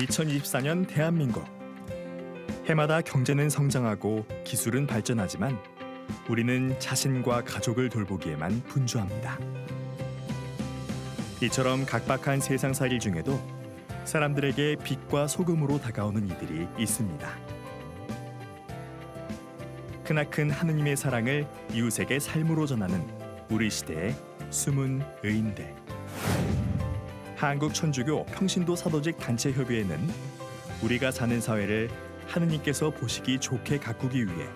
2024년 대한민국. 해마다 경제는 성장하고 기술은 발전하지만 우리는 자신과 가족을 돌보기에만 분주합니다. 이처럼 각박한 세상살이 중에도 사람들에게 빛과 소금으로 다가오는 이들이 있습니다. 크나큰 하느님의 사랑을 이웃에게 삶으로 전하는 우리 시대의 숨은 의인들. 한국천주교 평신도 사도직 단체협의회는 우리가 사는 사회를 하느님께서 보시기 좋게 가꾸기 위해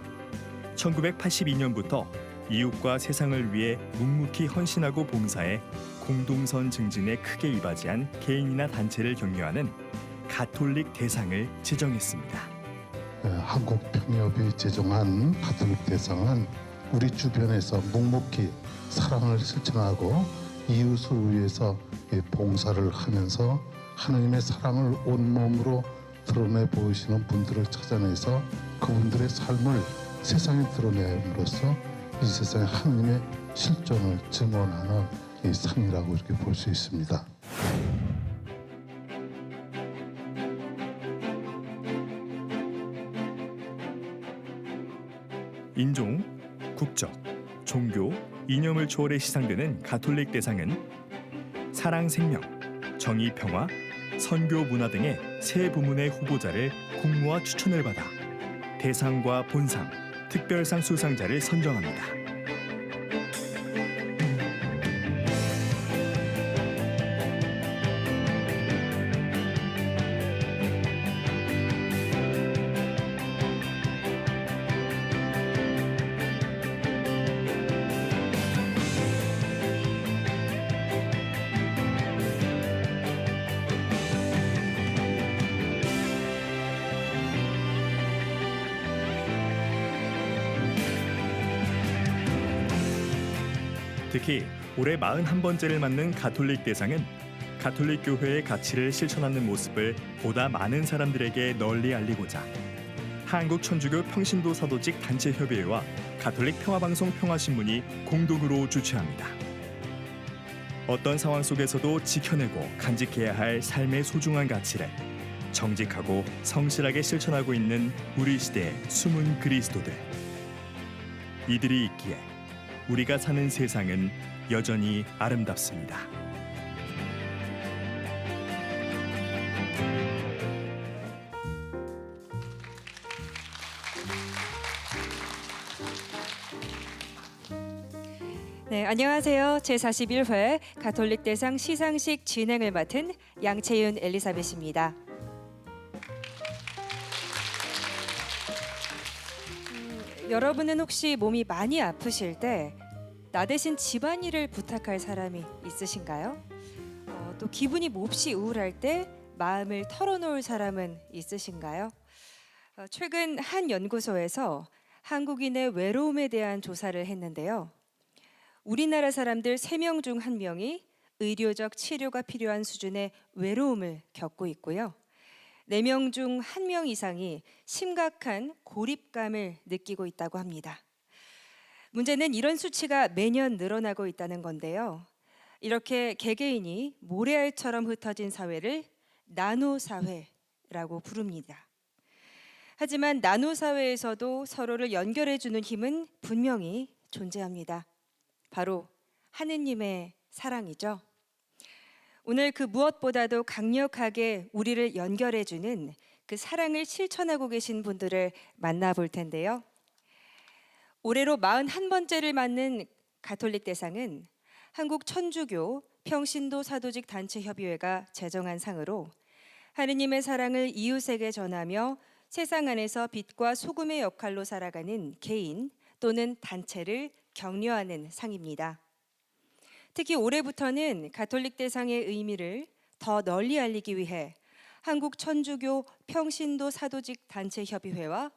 1982년부터 이웃과 세상을 위해 묵묵히 헌신하고 봉사해 공동선 증진에 크게 이바지한 개인이나 단체를 격려하는 가톨릭 대상을 제정했습니다. 한국평협이 제정한 가톨릭 대상은 우리 주변에서 묵묵히 사랑을 실천하고 이웃을 위해서 봉사를 하면서 하느님의 사랑을 온몸으로 드러내 보이시는 분들을 찾아내서 그분들의 삶을 세상에 드러냄으로써 이 세상에 하느님의 실존을 증언하는 이 상이라고 이렇게 볼 수 있습니다. 인종, 국적, 종교, 이념을 초월해 시상되는 가톨릭 대상은 사랑 생명, 정의 평화, 선교 문화 등의 세 부문의 후보자를 공모와 추천을 받아 대상과 본상, 특별상 수상자를 선정합니다. 특히 올해 41번째를 맞는 가톨릭 대상은 가톨릭 교회의 가치를 실천하는 모습을 보다 많은 사람들에게 널리 알리고자 한국천주교 평신도 사도직 단체협의회와 가톨릭 평화방송 평화신문이 공동으로 주최합니다. 어떤 상황 속에서도 지켜내고 간직해야 할 삶의 소중한 가치를 정직하고 성실하게 실천하고 있는 우리 시대의 숨은 그리스도들. 이들이 있기에 우리가 사는 세상은 여전히 아름답습니다. 네, 안녕하세요. 제41회 가톨릭 대상 시상식 진행을 맡은 양채윤 엘리사벳입니다. 여러분은 혹시 몸이 많이 아프실 때 나 대신 집안일을 부탁할 사람이 있으신가요? 또 기분이 몹시 우울할 때 마음을 털어놓을 사람은 있으신가요? 최근 한 연구소에서 한국인의 외로움에 대한 조사를 했는데요. 우리나라 사람들 3명 중 1명이 의료적 치료가 필요한 수준의 외로움을 겪고 있고요. 4명 중 1명 이상이 심각한 고립감을 느끼고 있다고 합니다. 문제는 이런 수치가 매년 늘어나고 있다는 건데요. 이렇게 개개인이 모래알처럼 흩어진 사회를 나노사회라고 부릅니다. 하지만 나노사회에서도 서로를 연결해주는 힘은 분명히 존재합니다. 바로 하느님의 사랑이죠. 오늘 그 무엇보다도 강력하게 우리를 연결해주는 그 사랑을 실천하고 계신 분들을 만나볼 텐데요. 올해로 41번째를 맞는 가톨릭 대상은 한국천주교 평신도 사도직 단체협의회가 제정한 상으로 하느님의 사랑을 이웃에게 전하며 세상 안에서 빛과 소금의 역할로 살아가는 개인 또는 단체를 격려하는 상입니다. 특히 올해부터는 가톨릭 대상의 의미를 더 널리 알리기 위해 한국천주교 평신도 사도직 단체협의회와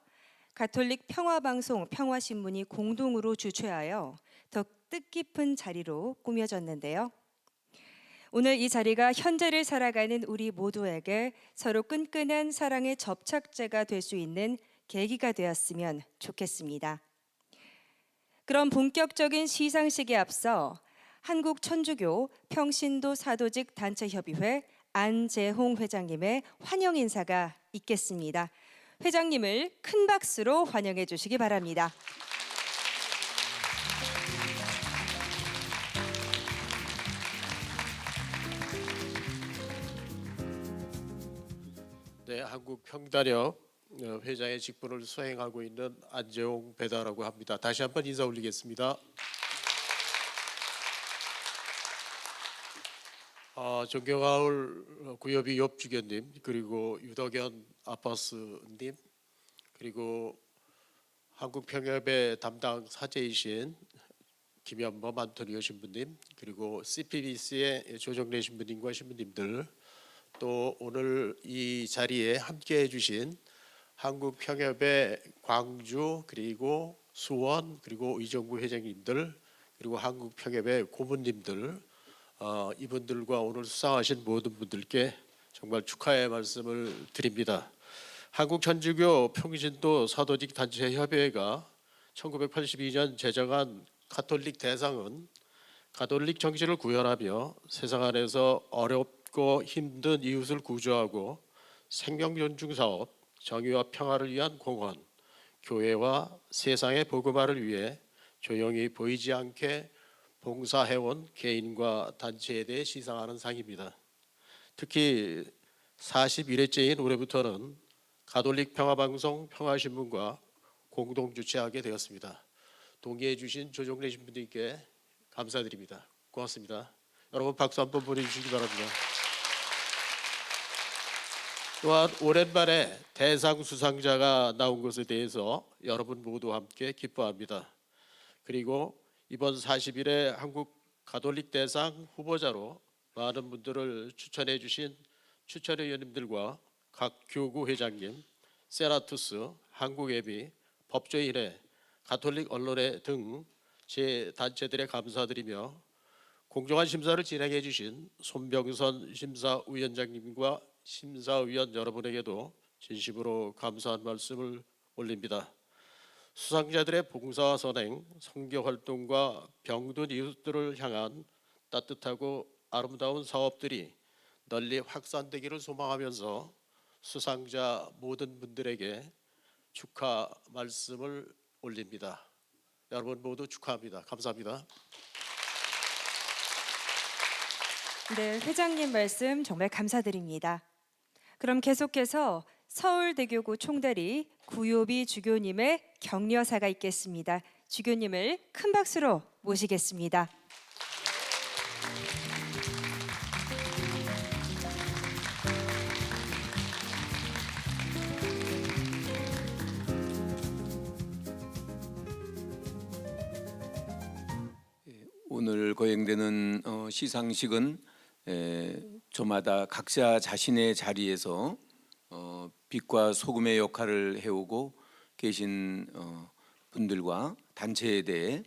가톨릭 평화방송 평화신문이 공동으로 주최하여 더 뜻깊은 자리로 꾸며졌는데요. 오늘 이 자리가 현재를 살아가는 우리 모두에게 서로 끈끈한 사랑의 접착제가 될 수 있는 계기가 되었으면 좋겠습니다. 그럼 본격적인 시상식에 앞서 한국천주교 평신도 사도직 단체협의회 안재홍 회장님의 환영 인사가 있겠습니다. 회장님을 큰 박수로 환영해 주시기 바랍니다. 네, 한국평단협 회장의 직분을 수행하고 있는 안재홍 배다라고 합니다. 다시 한번 인사 올리겠습니다. 존경하올 구여비 옆주교님, 그리고 유덕연 아빠스님, 그리고 한국평협의 담당 사제이신 김현범 안토니오 신부님, 그리고 CPBC의 조정래 신부님과 신부님들, 또 오늘 이 자리에 함께해 주신 한국평협의 광주, 그리고 수원, 그리고 의정부 회장님들, 그리고 한국평협의 고문님들, 이분들과 오늘 수상하신 모든 분들께 정말 축하의 말씀을 드립니다. 한국천주교 평신도 사도직 단체 협의회가 1982년 제정한 가톨릭 대상은 가톨릭 정신을 구현하며 세상 안에서 어렵고 힘든 이웃을 구조하고 생명 존중 사업, 정의와 평화를 위한 공헌, 교회와 세상의 복음화를 위해 조용히 보이지 않게 봉사해온 개인과 단체에 대해 시상하는 상입니다. 특히 41회째인 올해부터는 가톨릭 평화방송 평화신문과 공동 주최하게 되었습니다. 동의해 주신 조정래 신부님께 감사드립니다. 고맙습니다. 여러분 박수 한번 보내주시기 바랍니다. 또한 오랜만에 대상 수상자가 나온 것에 대해서 여러분 모두 함께 기뻐합니다. 그리고 이번 40일에 한국 가톨릭 대상 후보자로 많은 분들을 추천해 주신 추천위원님들과 각 교구 회장님, 세라투스, 한국예비, 법조인회, 가톨릭 언론회 등 제 단체들에 감사드리며 공정한 심사를 진행해 주신 손병선 심사위원장님과 심사위원 여러분에게도 진심으로 감사한 말씀을 올립니다. 수상자들의 봉사와 선행, 선교활동과 병든 이웃들을 향한 따뜻하고 아름다운 사업들이 널리 확산되기를 소망하면서 수상자 모든 분들에게 축하 말씀을 올립니다. 여러분 모두 축하합니다. 감사합니다. 네, 회장님 말씀 정말 감사드립니다. 그럼 계속해서 서울대교구 총대리 구요비 주교님의 격려사가 있겠습니다. 주교님을 큰 박수로 모시겠습니다. 오늘 거행되는 시상식은 저마다 각자 자신의 자리에서 빛과 소금의 역할을 해오고 계신 분들과 단체에 대해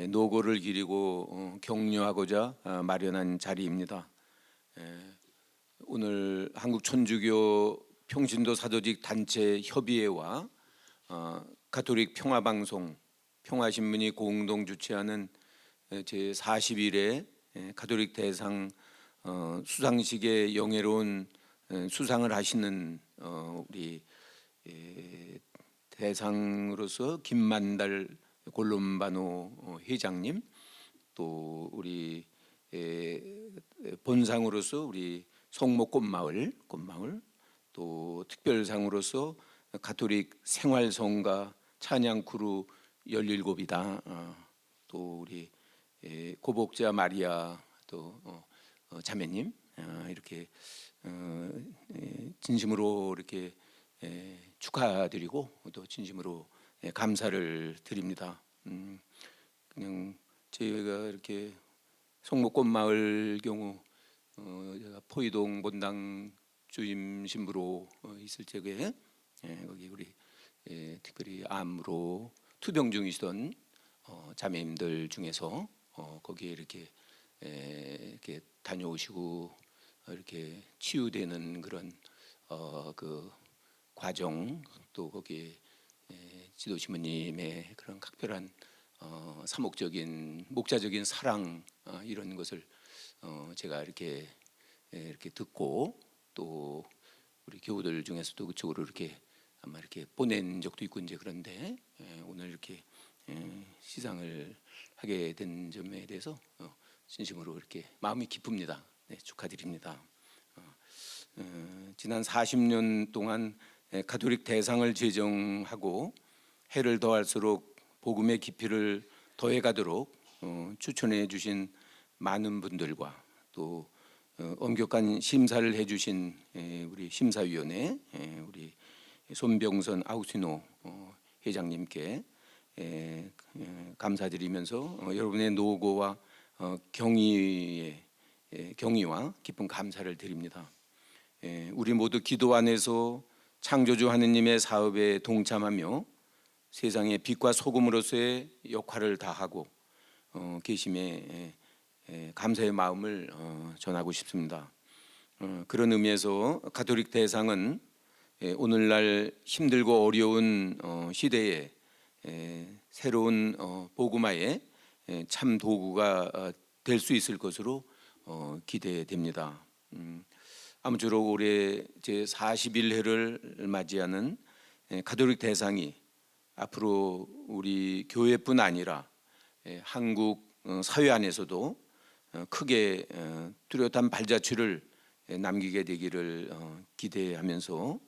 노고를 기리고 격려하고자 마련한 자리입니다. 오늘 한국천주교 평신도 사도직 단체 협의회와 가톨릭 평화방송 평화신문이 공동 주최하는 제 41회 가톨릭 대상 수상식에 영예로운 수상을 하시는 우리 대상으로서 김만달 골롬바노 회장님, 또 우리 본상으로서 우리 성목꽃마을 또 특별상으로서 가톨릭 생활성가 찬양크루 17이다. 또 우리 고복자 마리아 또 자매님 이렇게 진심으로 이렇게 축하드리고 또 진심으로 감사를 드립니다. 그냥 저희가 이렇게 성목꽃 마을 경우 제가 포이동 본당 주임 신부로 있을 적에 거기 우리 특별히 암으로 투병 중이시던 자매님들 중에서 거기에 이렇게 다녀오시고 이렇게 치유되는 그런 그 과정, 또 거기에 지도시모님의 그런 각별한 사목적인 목자적인 사랑 이런 것을 제가 이렇게 이렇게 듣고 또 우리 교우들 중에서도 그쪽으로 이렇게 아마 이렇게 보낸 적도 있고 이제 그런데 오늘 이렇게 시상을 하게 된 점에 대해서 진심으로 이렇게 마음이 기쁩니다. 네, 축하드립니다. 지난 40년 동안 가톨릭 대상을 제정하고 해를 더할수록 복음의 깊이를 더해가도록 추천해 주신 많은 분들과 또 엄격한 심사를 해주신 우리 심사위원회 우리 손병선 아우시노 회장님께 감사드리면서 여러분의 노고와 경의와 깊은 감사를 드립니다. 우리 모두 기도 안에서 창조주 하느님의 사업에 동참하며 세상의 빛과 소금으로서의 역할을 다하고 계심에 감사의 마음을 전하고 싶습니다. 그런 의미에서 가톨릭 대상은 오늘날 힘들고 어려운 시대에 새로운 복음화의 참 도구가 될 수 있을 것으로 기대됩니다. 아무쪼록 올해 제 41회를 맞이하는 가톨릭 대상이 앞으로 우리 교회뿐 아니라 한국 사회 안에서도 크게 뚜렷한 발자취를 남기게 되기를 기대하면서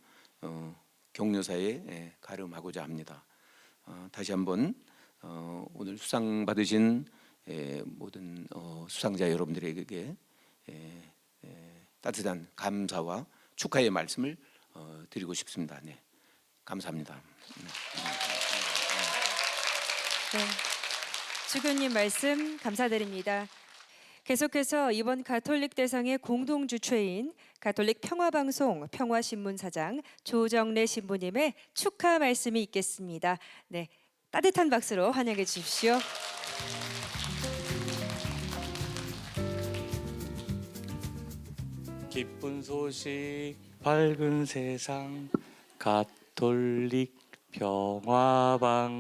격려사에 가름하고자 합니다. 다시 한번 오늘 수상 받으신 모든 수상자 여러분들에게 따뜻한 감사와 축하의 말씀을 드리고 싶습니다. 네, 감사합니다. 네, 주교님 말씀 감사드립니다. 계속해서 이번 가톨릭 대상의 공동 주최인 가톨릭 평화방송 평화신문사장 조정래 신부님의 축하 말씀이 있겠습니다. 네, 따뜻한 박수로 환영해 주십시오. 기쁜 소식 밝은 세상 가톨릭 평화방송에서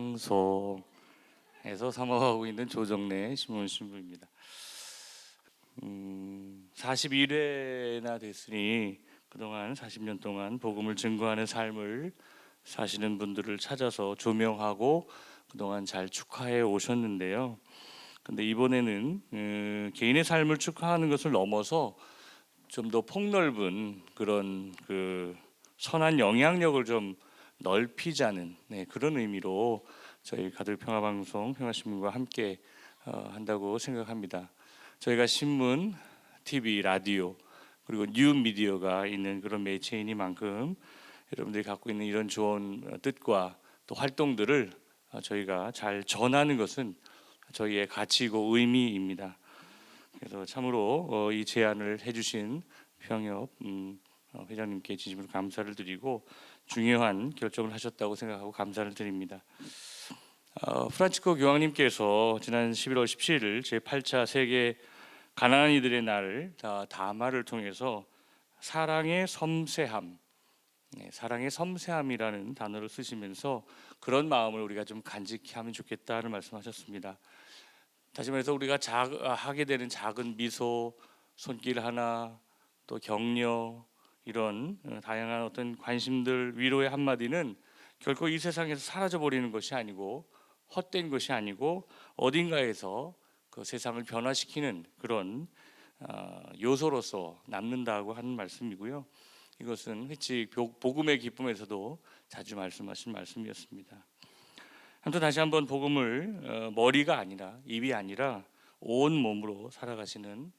사모하고 있는 조정래 신부입니다. 41회나 됐으니 그동안 40년 동안 복음을 증거하는 삶을 사시는 분들을 찾아서 조명하고 그동안 잘 축하해 오셨는데요. 근데 이번에는 개인의 삶을 축하하는 것을 넘어서 좀 더 폭넓은 그런 선한 영향력을 좀 넓히자는 그런 의미로 저희 가톨릭 평화방송 평화신문과 함께 한다고 생각합니다. 저희가 신문, TV, 라디오 그리고 뉴미디어가 있는 그런 매체이니만큼 여러분들이 갖고 있는 이런 좋은 뜻과 또 활동들을 저희가 잘 전하는 것은 저희의 가치이고 의미입니다. 그래서 참으로 이 제안을 해주신 평협 회장님께 진심으로 감사를 드리고 중요한 결정을 하셨다고 생각하고 감사를 드립니다. 프란치스코 교황님께서 지난 11월 17일 제8차 세계 가난한 이들의 날 담화를 통해서 사랑의 섬세함, 사랑의 섬세함이라는 단어를 쓰시면서 그런 마음을 우리가 좀 간직히 하면 좋겠다는 말씀하셨습니다. 다시 말해서 우리가 하게 되는 작은 미소, 손길 하나, 또 격려 이런 다양한 어떤 관심들, 위로의 한마디는 결코 이 세상에서 사라져 버리는 것이 아니고 헛된 것이 아니고 어딘가에서 그 세상을 변화시키는 그런 요소로서 남는다고 하는 말씀이고요. 이것은 회칙 복음의 기쁨에서도 자주 말씀하신 말씀이었습니다. 아무튼 다시 한번 복음을 머리가 아니라 입이 아니라 온 몸으로 살아가시는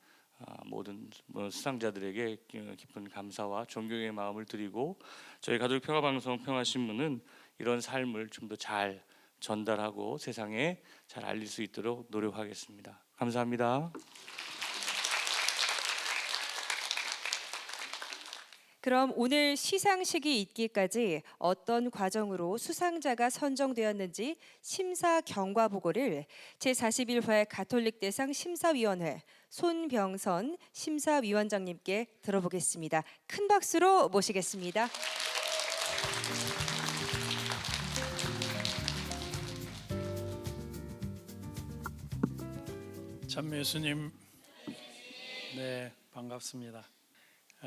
모든 수상자들에게 깊은 감사와 존경의 마음을 드리고 저희 가톨릭 평화방송 평화신문은 이런 삶을 좀 더 잘 전달하고 세상에 잘 알릴 수 있도록 노력하겠습니다. 감사합니다. 그럼 오늘 시상식이 있기까지 어떤 과정으로 수상자가 선정되었는지 심사 경과 보고를 제41회 가톨릭 대상 심사위원회 손병선 심사위원장님께 들어보겠습니다. 큰 박수로 모시겠습니다. 참 예수님, 네 반갑습니다.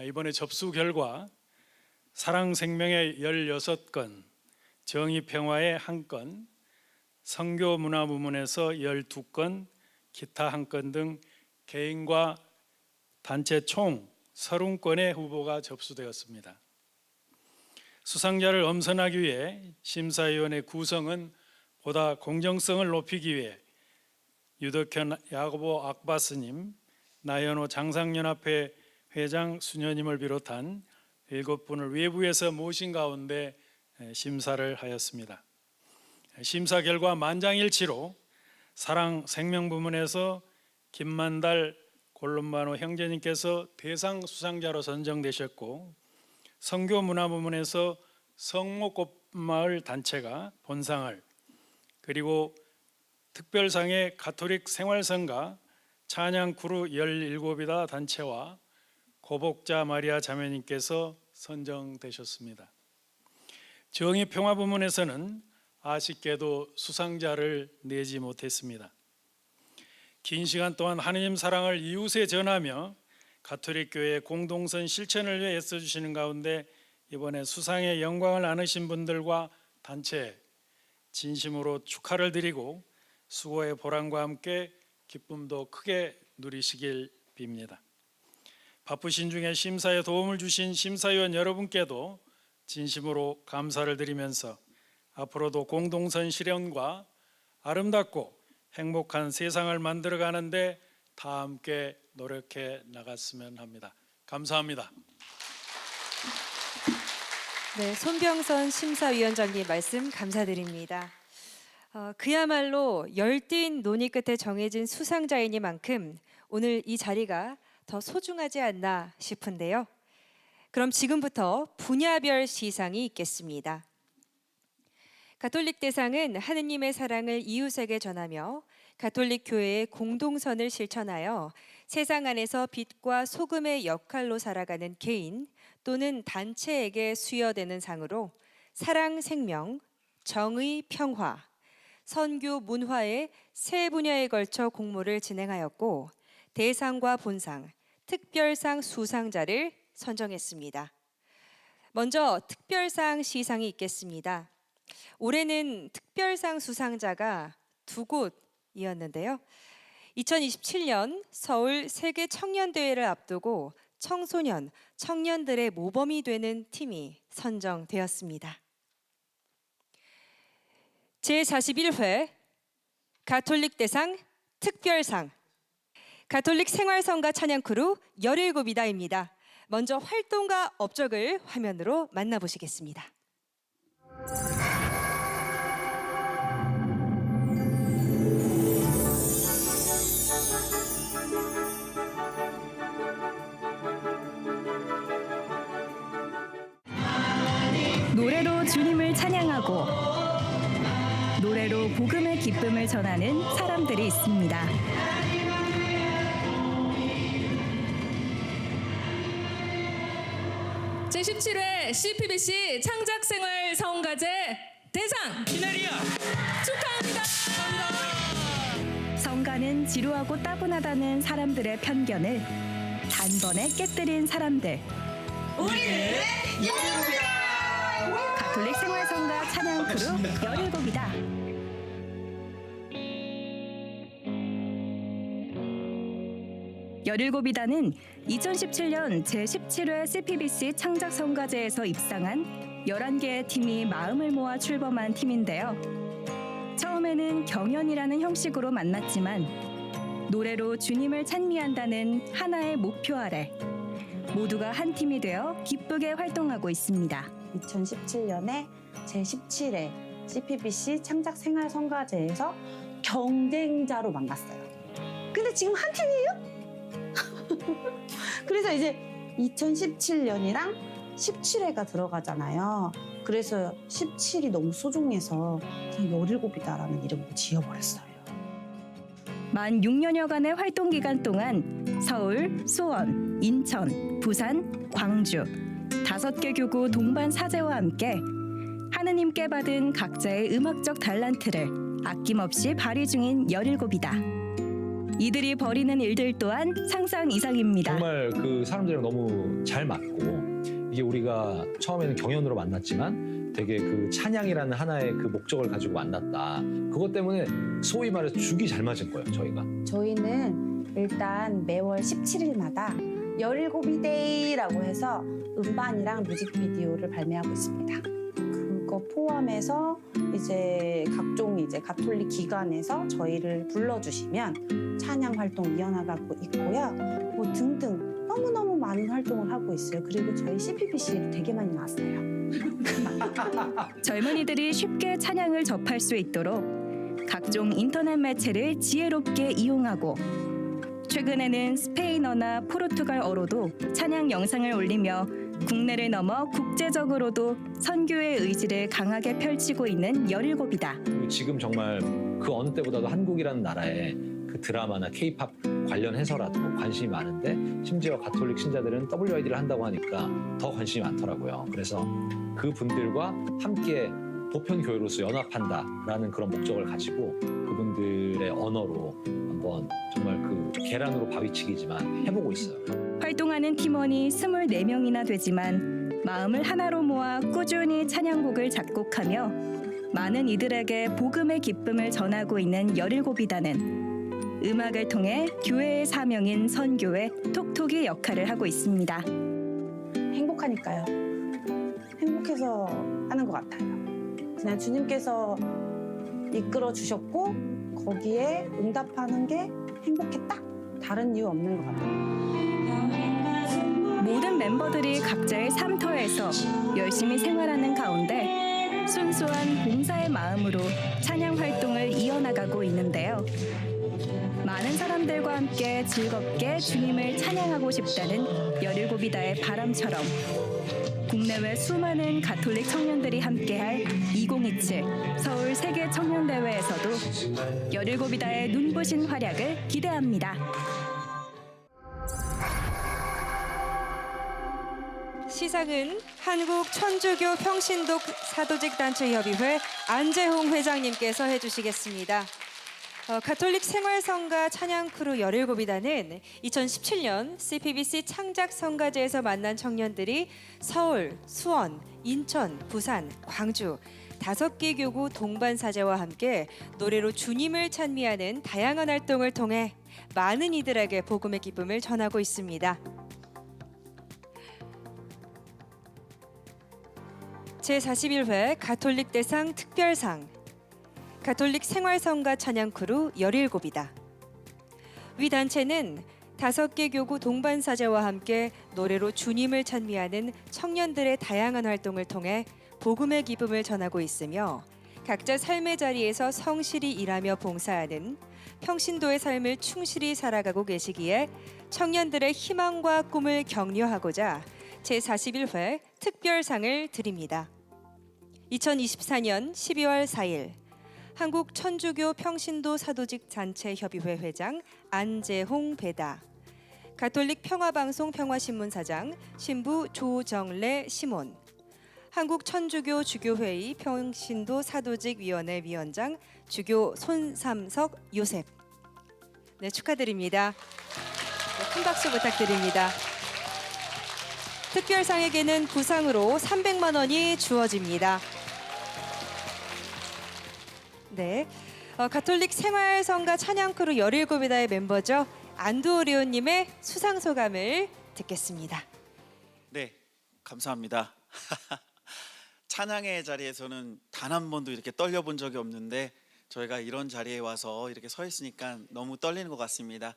이번에 접수 결과 사랑생명의 16건, 정의평화의 1건, 선교문화 부문에서 12건, 기타 1건 등 개인과 단체 총 30건의 후보가 접수되었습니다. 수상자를 엄선하기 위해 심사위원회 구성은 보다 공정성을 높이기 위해 유덕현 야고보 악바스님, 나연호 장상연합회 회장 수녀님을 비롯한 7분을 외부에서 모신 가운데 심사를 하였습니다. 심사 결과 만장일치로 사랑 생명 부문에서 김만달 골룸마노 형제님께서 대상 수상자로 선정되셨고, 선교 문화 부문에서 성목꽃마을 단체가 본상을, 그리고 특별상의 가톨릭 생활성가 찬양크루 17이다 단체와 고복자 마리아 자매님께서 선정되셨습니다. 정의평화 부문에서는 아쉽게도 수상자를 내지 못했습니다. 긴 시간 동안 하느님 사랑을 이웃에 전하며 가톨릭 교회의 공동선 실천을 위해 애써주시는 가운데 이번에 수상의 영광을 나누신 분들과 단체 진심으로 축하를 드리고 수고의 보람과 함께 기쁨도 크게 누리시길 빕니다. 바쁘신 중에 심사에 도움을 주신 심사위원 여러분께도 진심으로 감사를 드리면서 앞으로도 공동선 실현과 아름답고 행복한 세상을 만들어가는데 다 함께 노력해 나갔으면 합니다. 감사합니다. 네, 손병선 심사위원장님 말씀 감사드립니다. 그야말로 열띤 논의 끝에 정해진 수상자이니만큼 오늘 이 자리가 더 소중하지 않나 싶은데요. 그럼 지금부터 분야별 시상이 있겠습니다. 가톨릭 대상은 하느님의 사랑을 이웃에게 전하며 가톨릭 교회의 공동선을 실천하여 세상 안에서 빛과 소금의 역할로 살아가는 개인 또는 단체에게 수여되는 상으로 사랑 생명, 정의 평화, 선교 문화의 세 분야에 걸쳐 공모를 진행하였고 대상과 본상, 특별상 수상자를 선정했습니다. 먼저 특별상 시상이 있겠습니다. 올해는 특별상 수상자가 2곳이었는데요. 2027년 서울 세계 청년대회를 앞두고 청소년, 청년들의 모범이 되는 팀이 선정되었습니다. 제41회 가톨릭 대상 특별상 가톨릭 생활성가 찬양크루 17이다입니다. 먼저 활동가 업적을 화면으로 만나보시겠습니다. 노래로 주님을 찬양하고 노래로 복음의 기쁨을 전하는 사람들이 있습니다. 제17회 CPBC 창작생활 성가제 대상 기나리아 축하합니다. 성가는 지루하고 따분하다는 사람들의 편견을 단번에 깨뜨린 사람들. 우리는 가톨릭 생활성가 찬양크루 17이다. 열일곱이다는 2017년 제17회 CPBC 창작성가제에서 입상한 11개의 팀이 마음을 모아 출범한 팀인데요. 처음에는 경연이라는 형식으로 만났지만 노래로 주님을 찬미한다는 하나의 목표 아래 모두가 한 팀이 되어 기쁘게 활동하고 있습니다. 2017년에 제17회 CPBC 창작생활성가제에서 경쟁자로 만났어요. 근데 지금 한 팀이에요? 그래서 이제 2017년이랑 17회가 들어가잖아요. 그래서 17이 너무 소중해서 그냥 17이다라는 이름으로 지어버렸어요. 만 6년여간의 활동 기간 동안 서울, 수원, 인천, 부산, 광주 5개 교구 동반 사제와 함께 하느님께 받은 각자의 음악적 달란트를 아낌없이 발휘 중인 17이다. 이들이 벌이는 일들 또한 상상 이상입니다. 정말 그 사람들이랑 너무 잘 맞고 이게 우리가 처음에는 경연으로 만났지만 되게 그 찬양이라는 하나의 그 목적을 가지고 만났다. 그것 때문에 소위 말해서 죽이 잘 맞은 거예요, 저희가. 저희는 일단 매월 17일마다 17이 데이라고 해서 음반이랑 뮤직비디오를 발매하고 있습니다. 그거 포함해서 이제 각종 이제 가톨릭 기관에서 저희를 불러주시면 찬양 활동 이어나가고 있고요. 뭐 등등 너무너무 많은 활동을 하고 있어요. 그리고 저희 CPBC에도 되게 많이 나왔어요. 젊은이들이 쉽게 찬양을 접할 수 있도록 각종 인터넷 매체를 지혜롭게 이용하고 최근에는 스페인어나 포르투갈어로도 찬양 영상을 올리며 국내를 넘어 국제적으로도 선교의 의지를 강하게 펼치고 있는 17이다. 지금 정말 그 어느 때보다도 한국이라는 나라에 그 드라마나 K-팝 관련해서라도 관심이 많은데 심지어 가톨릭 신자들은 WID를 한다고 하니까 더 관심이 많더라고요. 그래서 그 분들과 함께 보편교회로서 연합한다라는 그런 목적을 가지고 그분들의 언어로 한번 정말 그 계란으로 바위치기지만 해보고 있어요. 활동하는 팀원이 24명이나 되지만 마음을 하나로 모아 꾸준히 찬양곡을 작곡하며 많은 이들에게 복음의 기쁨을 전하고 있는 17이다는 음악을 통해 교회의 사명인 선교의 톡톡이 역할을 하고 있습니다. 행복하니까요. 행복해서 하는 것 같아요. 그냥 주님께서 이끌어 주셨고 거기에 응답하는 게 행복했다. 다른 이유 없는 것 같아요. 모든 멤버들이 각자의 삶터에서 열심히 생활하는 가운데 순수한 봉사의 마음으로 찬양 활동을 이어나가고 있는데요. 많은 사람들과 함께 즐겁게 주님을 찬양하고 싶다는 17이다의 바람처럼 국내외 수많은 가톨릭 청년들이 함께할 2027 서울 세계 청년대회에서도 17이다의 눈부신 활약을 기대합니다. 시상은 한국 천주교 평신도 사도직단체협의회 안재홍 회장님께서 해주시겠습니다. 가톨릭 생활성가 찬양크루 17이다는 2017년 CPBC 창작성가제에서 만난 청년들이 서울, 수원, 인천, 부산, 광주 5개 교구 동반사제와 함께 노래로 주님을 찬미하는 다양한 활동을 통해 많은 이들에게 복음의 기쁨을 전하고 있습니다. 제41회 가톨릭 대상 특별상 가톨릭 생활성가 찬양크루 17이다. 위 단체는 5개 교구 동반사제와 함께 노래로 주님을 찬미하는 청년들의 다양한 활동을 통해 복음의 기쁨을 전하고 있으며 각자 삶의 자리에서 성실히 일하며 봉사하는 평신도의 삶을 충실히 살아가고 계시기에 청년들의 희망과 꿈을 격려하고자 제41회 특별상을 드립니다. 2024년 12월 4일 한국 천주교 평신도 사도직 단체 협의회 회장 안재홍 배다, 가톨릭 평화방송 평화신문 사장 신부 조정래 시몬, 한국 천주교 주교회의 평신도 사도직 위원회 위원장 주교 손삼석 요셉. 네, 축하드립니다. 네, 큰 박수 부탁드립니다. 특별상에게는 부상으로 300만 원이 주어집니다. 네, 가톨릭 생활성가 찬양크루 17이다의 멤버죠. 안두오리온님의 수상 소감을 듣겠습니다. 네, 감사합니다. 찬양의 자리에서는 단 한 번도 이렇게 떨려본 적이 없는데 저희가 이런 자리에 와서 이렇게 서 있으니까 너무 떨리는 것 같습니다.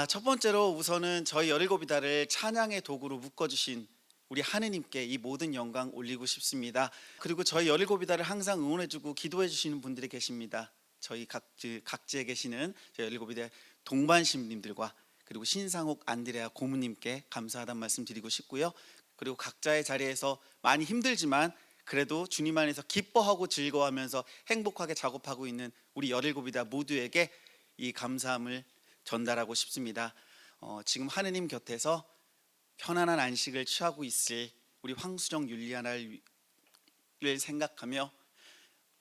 첫 번째로 우선은 저희 17이다를 찬양의 도구로 묶어주신 우리 하느님께 이 모든 영광 올리고 싶습니다. 그리고 저희 17이다를 항상 응원해주고 기도해주시는 분들이 계십니다. 저희 각지에 계시는 저희 17이다 동반신님들과 그리고 신상옥 안드레아 고모님께 감사하다는 말씀 드리고 싶고요. 그리고 각자의 자리에서 많이 힘들지만 그래도 주님 안에서 기뻐하고 즐거워하면서 행복하게 작업하고 있는 우리 17이다 모두에게 이 감사함을 전달하고 싶습니다. 지금 하느님 곁에서 편안한 안식을 취하고 있을 우리 황수정 율리아나를 생각하며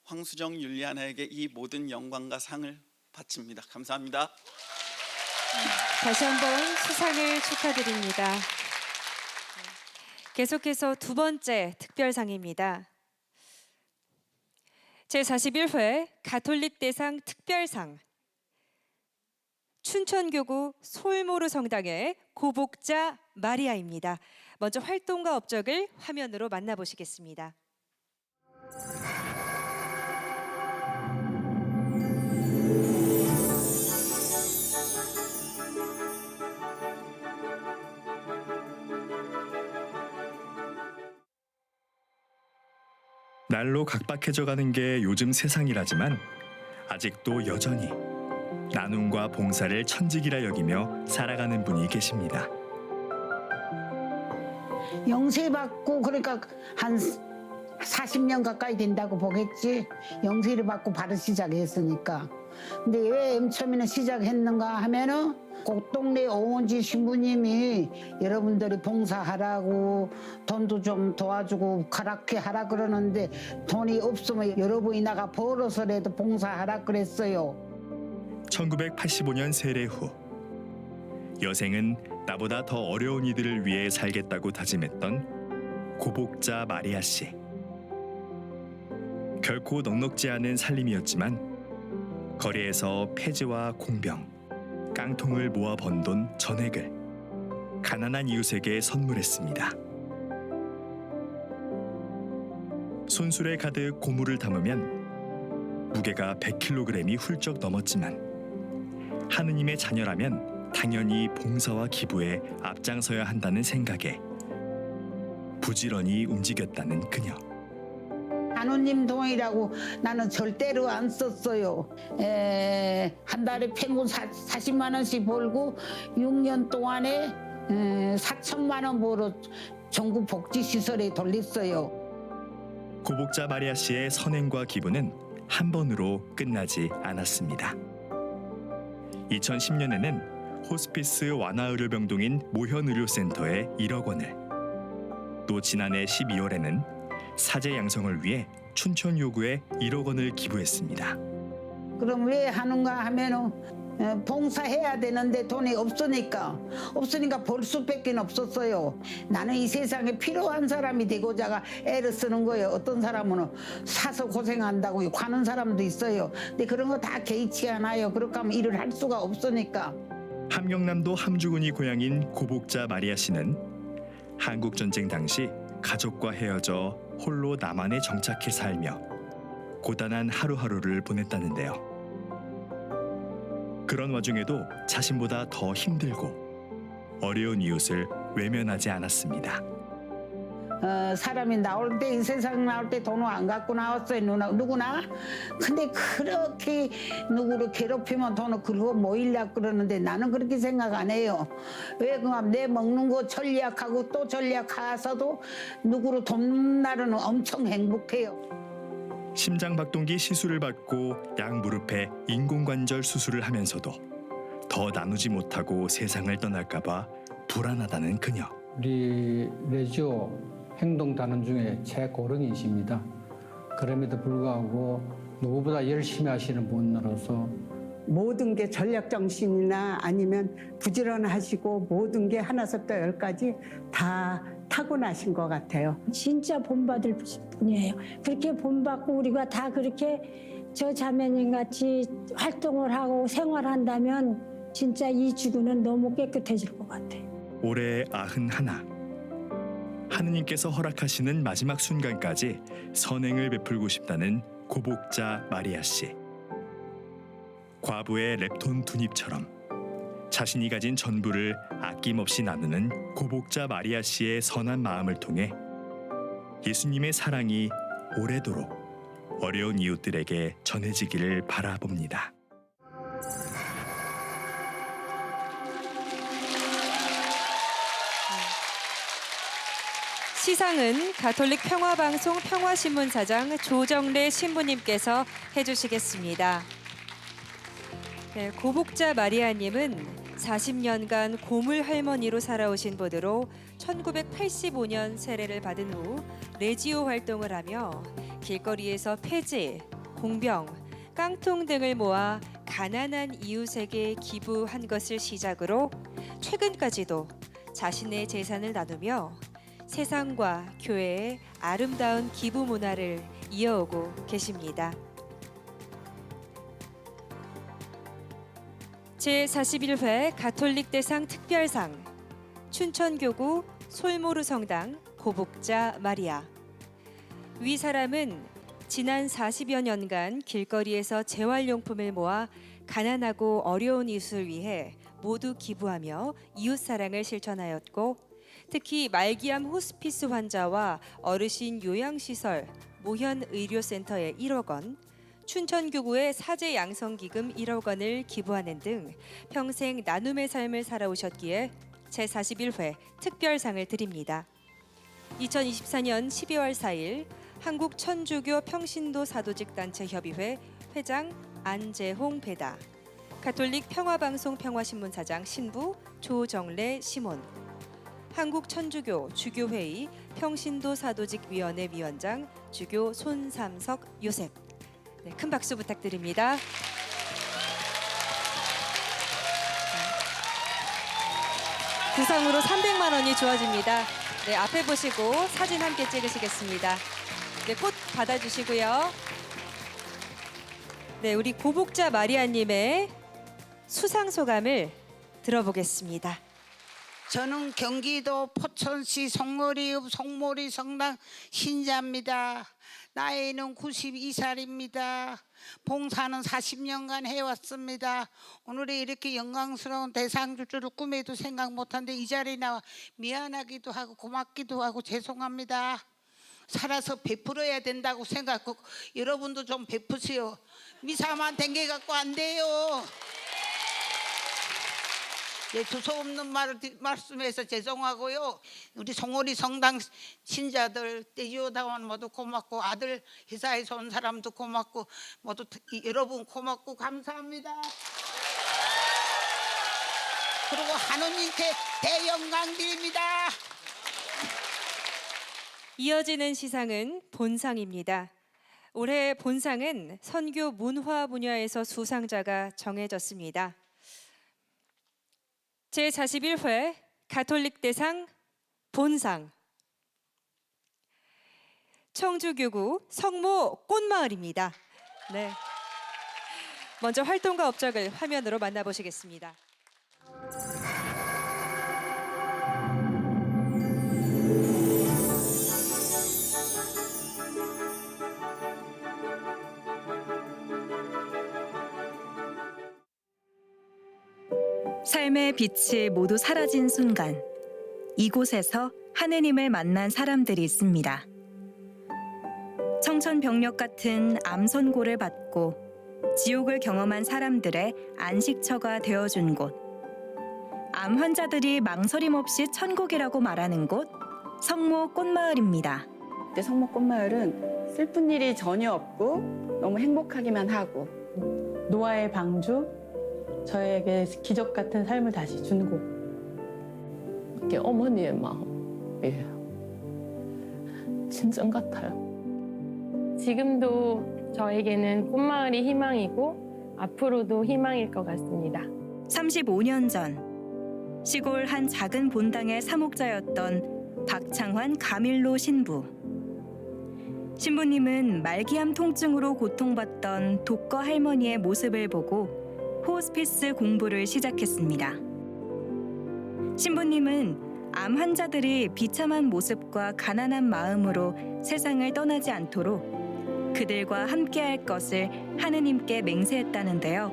황수정 율리아나에게 이 모든 영광과 상을 바칩니다. 감사합니다. 다시 한번 수상을 축하드립니다. 계속해서 두 번째 특별상입니다. 제41회 가톨릭 대상 특별상 춘천교구 솔모르 성당의 고복자 마리아입니다. 먼저 활동과 업적을 화면으로 만나보시겠습니다. 날로 각박해져 가는 게 요즘 세상이라지만 아직도 여전히 나눔과 봉사를 천직이라 여기며 살아가는 분이 계십니다. 영세받고 그러니까 한 40년 가까이 된다고 보겠지. 영세를 받고 바로 시작했으니까. 근데 왜 처음에는 시작했는가 하면은 그 동네 오은지 신부님이 여러분들이 봉사하라고 돈도 좀 도와주고 가락해 하라 그러는데 돈이 없으면 여러분이 나가 벌어서라도 봉사하라 그랬어요. 1985년 세례 후 여생은 나보다 더 어려운 이들을 위해 살겠다고 다짐했던 고복자 마리아 씨. 결코 넉넉지 않은 살림이었지만 거리에서 폐지와 공병, 깡통을 모아 번 돈 전액을 가난한 이웃에게 선물했습니다. 손수레 가득 고물을 담으면 무게가 100kg이 훌쩍 넘었지만 하느님의 자녀라면 당연히 봉사와 기부에 앞장서야 한다는 생각에 부지런히 움직였다는 그녀. 하느님 돈이라고 나는 절대로 안 썼어요. 한 달에 평균 40만 원씩 벌고 6년 동안에 4천만 원 벌어 전국 복지시설에 돌렸어요. 고복자 마리아 씨의 선행과 기부는 한 번으로 끝나지 않았습니다. 2010년에는 호스피스 완화의료병동인 모현의료센터에 1억 원을, 또 지난해 12월에는 사제 양성을 위해 춘천요구에 1억 원을 기부했습니다. 그럼 왜 하는가 하면은 봉사해야 되는데 돈이 없으니까 벌 수밖에 없었어요. 나는 이 세상에 필요한 사람이 되고자가 애를 쓰는 거예요. 어떤 사람은 사서 고생한다고 가는 사람도 있어요. 근데 그런 거 다 개의치 않아요. 그렇게 하면 일을 할 수가 없으니까. 함경남도 함주군이 고향인 고복자 마리아 씨는 한국전쟁 당시 가족과 헤어져 홀로 남한에 정착해 살며 고단한 하루하루를 보냈다는데요. 그런 와중에도 자신보다 더 힘들고 어려운 이웃을 외면하지 않았습니다. 사람이 나올 때, 이 세상 나올 때 돈을 안 갖고 나왔어요. 누구나. 근데 그렇게 누구를 괴롭히면 돈을 긁어 모이려고 그러는데 나는 그렇게 생각 안 해요. 왜 그럼 내 먹는 거 전략하고 또 전략하서도 누구를 돕는 날은 엄청 행복해요. 심장박동기 시술을 받고 양 무릎에 인공관절 수술을 하면서도 더 나누지 못하고 세상을 떠날까 봐 불안하다는 그녀. 우리 레지오 행동단원 중에 최고령이십니다. 그럼에도 불구하고 누구보다 열심히 하시는 분으로서 모든 게 전략 정신이나 아니면 부지런하시고 모든 게 하나부터 열까지 다 타고나신 것 같아요. 진짜 본받을 분이에요. 그렇게 본받고 우리가 다 그렇게 저 자매님 같이 활동을 하고 생활한다면 진짜 이 지구는 너무 깨끗해질 것 같아요. 올해 91. 하느님께서 허락하시는 마지막 순간까지 선행을 베풀고 싶다는 고복자 마리아 씨. 과부의 랩톤 두닙처럼 자신이 가진 전부를 아낌없이 나누는 고복자 마리아 씨의 선한 마음을 통해 예수님의 사랑이 오래도록 어려운 이웃들에게 전해지기를 바라봅니다. 시상은 가톨릭 평화방송 평화신문사장 조정래 신부님께서 해주시겠습니다. 네, 고복자 마리아님은 40년간 고물 할머니로 살아오신 분으로 1985년 세례를 받은 후 레지오 활동을 하며 길거리에서 폐지, 공병, 깡통 등을 모아 가난한 이웃에게 기부한 것을 시작으로 최근까지도 자신의 재산을 나누며 세상과 교회의 아름다운 기부 문화를 이어오고 계십니다. 제41회 가톨릭 대상 특별상 춘천교구 솔모르 성당 고복자 마리아. 위 사람은 지난 40여 년간 길거리에서 재활용품을 모아 가난하고 어려운 이웃을 위해 모두 기부하며 이웃 사랑을 실천하였고, 특히 말기암 호스피스 환자와 어르신 요양시설 모현의료센터에 1억 원, 춘천교구의 사제 양성기금 1억 원을 기부하는 등 평생 나눔의 삶을 살아오셨기에 제41회 특별상을 드립니다. 2024년 12월 4일 한국 천주교 평신도 사도직 단체 협의회 회장 안재홍 배다, 가톨릭 평화방송 평화신문사장 신부 조정래 시몬, 한국 천주교 주교회의 평신도 사도직 위원회 위원장 주교 손삼석 요셉. 네, 큰 박수 부탁드립니다. 구상으로 300만 원이 주어집니다. 네, 앞에 보시고 사진 함께 찍으시겠습니다. 네, 꽃 받아주시고요. 네, 우리 고복자 마리아님의 수상 소감을 들어보겠습니다. 저는 경기도 포천시 송모리읍 송모리 성당 신자입니다. 나이는 92살입니다. 봉사는 40년간 해왔습니다. 오늘이 이렇게 영광스러운 대상 줄 줄을 꿈에도 생각 못한데 이 자리에 나와 미안하기도 하고 고맙기도 하고 죄송합니다. 살아서 베풀어야 된다고 생각하고 여러분도 좀 베푸세요. 미사만 댕겨갖고 안 돼요. 네, 두서없는 말을 말씀해서 죄송하고요. 우리 송오리 성당 신자들 떼지오다원 모두 고맙고 아들 회사에서 온 사람도 고맙고 모두 여러분 고맙고 감사합니다. 그리고 하느님께 대영광 드립니다. 이어지는 시상은 본상입니다. 올해 본상은 선교 문화 분야에서 수상자가 정해졌습니다. 제41회 가톨릭 대상 본상 청주교구 성모 꽃마을입니다. 네, 먼저 활동가 업적을 화면으로 만나보시겠습니다. 삶의 빛이 모두 사라진 순간, 이곳에서 하느님을 만난 사람들이 있습니다. 청천벽력 같은 암 선고를 받고 지옥을 경험한 사람들의 안식처가 되어준 곳, 암 환자들이 망설임 없이 천국이라고 말하는 곳, 성모 꽃마을입니다. 성모 꽃마을은 슬픈 일이 전혀 없고 너무 행복하기만 하고 노아의 방주, 저에게 기적 같은 삶을 다시 주는 곳. 이게 어머니의 마음이에요. 친정 같아요. 지금도 저에게는 꽃마을이 희망이고 앞으로도 희망일 것 같습니다. 35년 전 시골 한 작은 본당의 사목자였던 박창환 가밀로 신부. 신부님은 말기암 통증으로 고통받던 독거 할머니의 모습을 보고 호스피스 공부를 시작했습니다. 신부님은 암 환자들이 비참한 모습과 가난한 마음으로 세상을 떠나지 않도록 그들과 함께할 것을 하느님께 맹세했다는데요.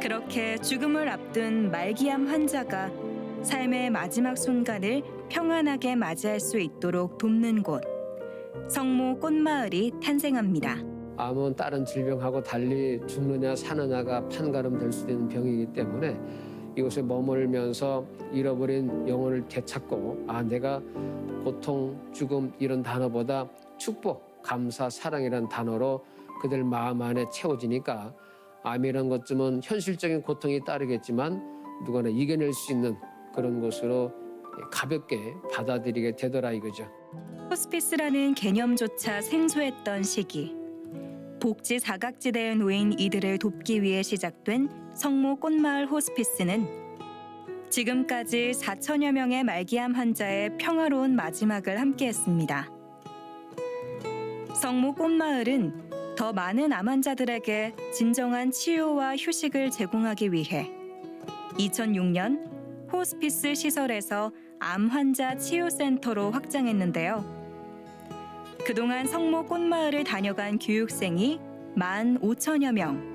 그렇게 죽음을 앞둔 말기암 환자가 삶의 마지막 순간을 평안하게 맞이할 수 있도록 돕는 곳, 성모 꽃마을이 탄생합니다. 암은 다른 질병하고 달리 죽느냐 사느냐가 판가름 될 수 있는 병이기 때문에 이곳에 머물면서 잃어버린 영혼을 되찾고 내가 고통, 죽음 이런 단어보다 축복, 감사, 사랑이라는 단어로 그들 마음 안에 채워지니까 암이라는 것쯤은 현실적인 고통이 따르겠지만 누구나 이겨낼 수 있는 그런 것으로 가볍게 받아들이게 되더라 이거죠. 호스피스라는 개념조차 생소했던 시기. 복지 사각지대에 놓인 이들을 돕기 위해 시작된 성모 꽃마을 호스피스는 지금까지 4천여 명의 말기암 환자의 평화로운 마지막을 함께했습니다. 성모 꽃마을은 더 많은 암 환자들에게 진정한 치유와 휴식을 제공하기 위해 2006년 호스피스 시설에서 암 환자 치유센터로 확장했는데요. 그동안 성모 꽃마을을 다녀간 교육생이 15,000여 명.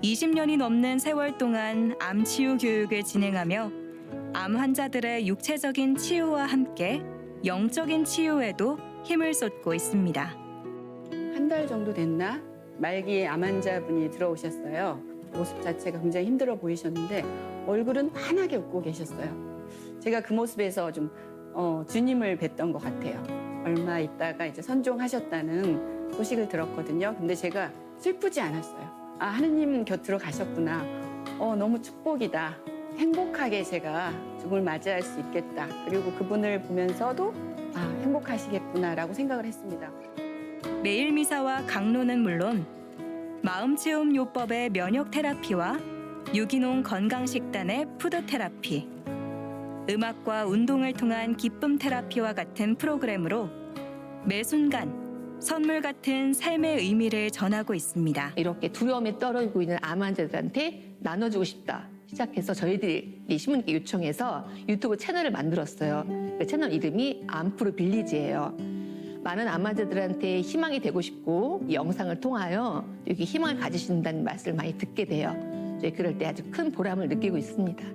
20년이 넘는 세월 동안 암 치유 교육을 진행하며 암 환자들의 육체적인 치유와 함께 영적인 치유에도 힘을 쏟고 있습니다. 한 달 정도 됐나? 말기에 암 환자분이 들어오셨어요. 모습 자체가 굉장히 힘들어 보이셨는데 얼굴은 환하게 웃고 계셨어요. 제가 그 모습에서 좀 주님을 뵀던 것 같아요. 얼마 있다가 이제 선종하셨다는 소식을 들었거든요. 근데 제가 슬프지 않았어요. 아, 하느님 곁으로 가셨구나. 너무 축복이다. 행복하게 제가 죽음을 맞이할 수 있겠다. 그리고 그분을 보면서도 행복하시겠구나라고 생각을 했습니다. 매일 미사와 강론은 물론 마음치움 요법의 면역 테라피와 유기농 건강식단의 푸드 테라피, 음악과 운동을 통한 기쁨 테라피와 같은 프로그램으로 매 순간 선물 같은 삶의 의미를 전하고 있습니다. 이렇게 두려움에 떨어지고 있는 암 환자들한테 나눠주고 싶다 시작해서 저희들이 시민께 요청해서 유튜브 채널을 만들었어요. 그 채널 이름이 암프로 빌리지예요. 많은 암 환자들한테 희망이 되고 싶고 이 영상을 통하여 여기 희망을 가지신다는 말씀을 많이 듣게 돼요. 저희 그럴 때 아주 큰 보람을 느끼고 있습니다.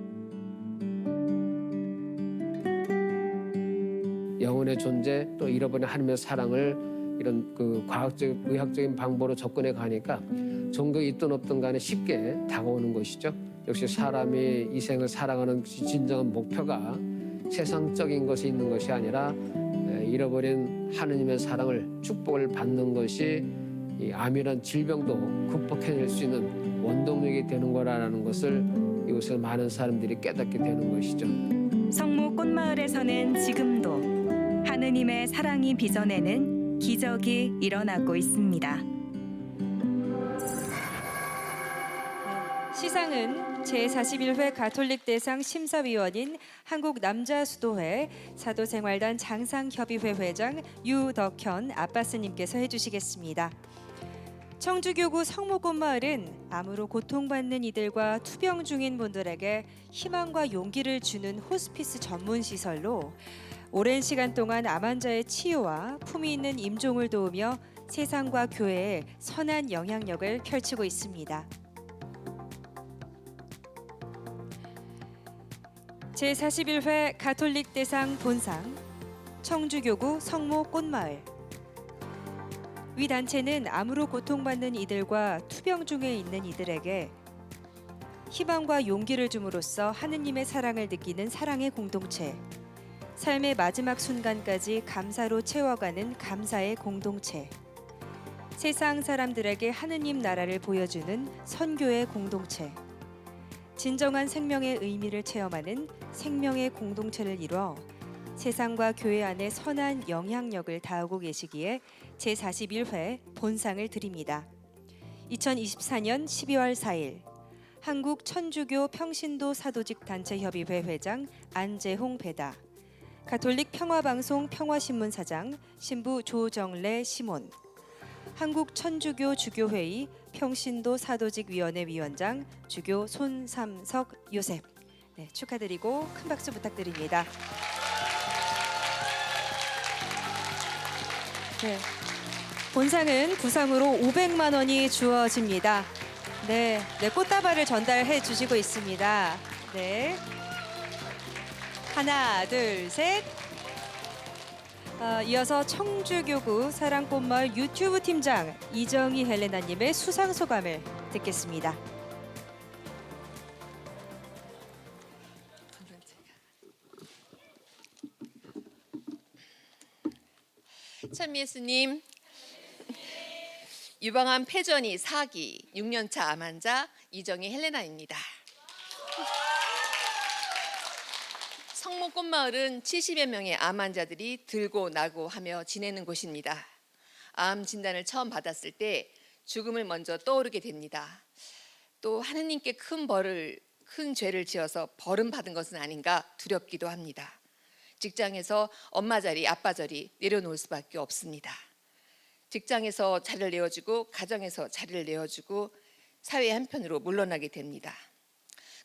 영혼의 존재 또 잃어버린 하나님의 사랑을 이런 그 과학적 의학적인 방법으로 접근해 가니까 종교가 있든 없든 간에 쉽게 다가오는 것이죠. 역시 사람이 이 생을 살아가는 진정한 목표가 세상적인 것에 있는 것이 아니라 잃어버린 하느님의 사랑을 축복을 받는 것이 이 암이란 질병도 극복해낼 수 있는 원동력이 되는 거라는 것을 이곳에 많은 사람들이 깨닫게 되는 것이죠. 성모 꽃마을에서는 지금도 하느님의 사랑이 빚어내는 기적이 일어나고 있습니다. 시상은 제41회 가톨릭 대상 심사위원인 한국남자수도회 사도생활단 장상협의회 회장 유덕현 아빠스님께서 해주시겠습니다. 청주교구 성모꽃마을은 암으로 고통받는 이들과 투병 중인 분들에게 희망과 용기를 주는 호스피스 전문 시설로 오랜 시간 동안 암 환자의 치유와 품위 있는 임종을 도우며 세상과 교회에 선한 영향력을 펼치고 있습니다. 제41회 가톨릭 대상 본상 청주교구 성모 꽃마을. 위 단체는 암으로 고통받는 이들과 투병 중에 있는 이들에게 희망과 용기를 줌으로써 하느님의 사랑을 느끼는 사랑의 공동체, 삶의 마지막 순간까지 감사로 채워가는 감사의 공동체, 세상 사람들에게 하느님 나라를 보여주는 선교의 공동체, 진정한 생명의 의미를 체험하는 생명의 공동체를 이뤄 세상과 교회 안에 선한 영향력을 다하고 계시기에 제41회 본상을 드립니다. 2024년 12월 4일 한국 천주교 평신도 사도직 단체 협의회 회장 안재홍 배다, 가톨릭 평화방송 평화신문 사장 신부 조정래 시몬, 한국 천주교 주교회의 평신도 사도직 위원회 위원장 주교 손삼석 요셉. 네, 축하드리고 큰 박수 부탁드립니다. 네, 본상은 구상으로 500만 원이 주어집니다. 네, 꽃다발을 전달해 주시고 있습니다. 네, 하나, 둘, 셋. 이어서 청주교구 사랑꽃마을 유튜브 팀장 이정희 헬레나님의 수상 소감을 듣겠습니다. 참 예수님, 유방암 폐전이 4기 6년차 암 환자 이정희 헬레나입니다. 성모꽃마을은 70여 명의 암 환자들이 들고 나고 하며 지내는 곳입니다. 암 진단을 처음 받았을 때 죽음을 먼저 떠오르게 됩니다. 또 하느님께 큰 죄를 지어서 벌은 받은 것은 아닌가 두렵기도 합니다. 직장에서 엄마 자리, 아빠 자리 내려놓을 수밖에 없습니다. 직장에서 자리를 내어주고 가정에서 자리를 내어주고 사회 한편으로 물러나게 됩니다.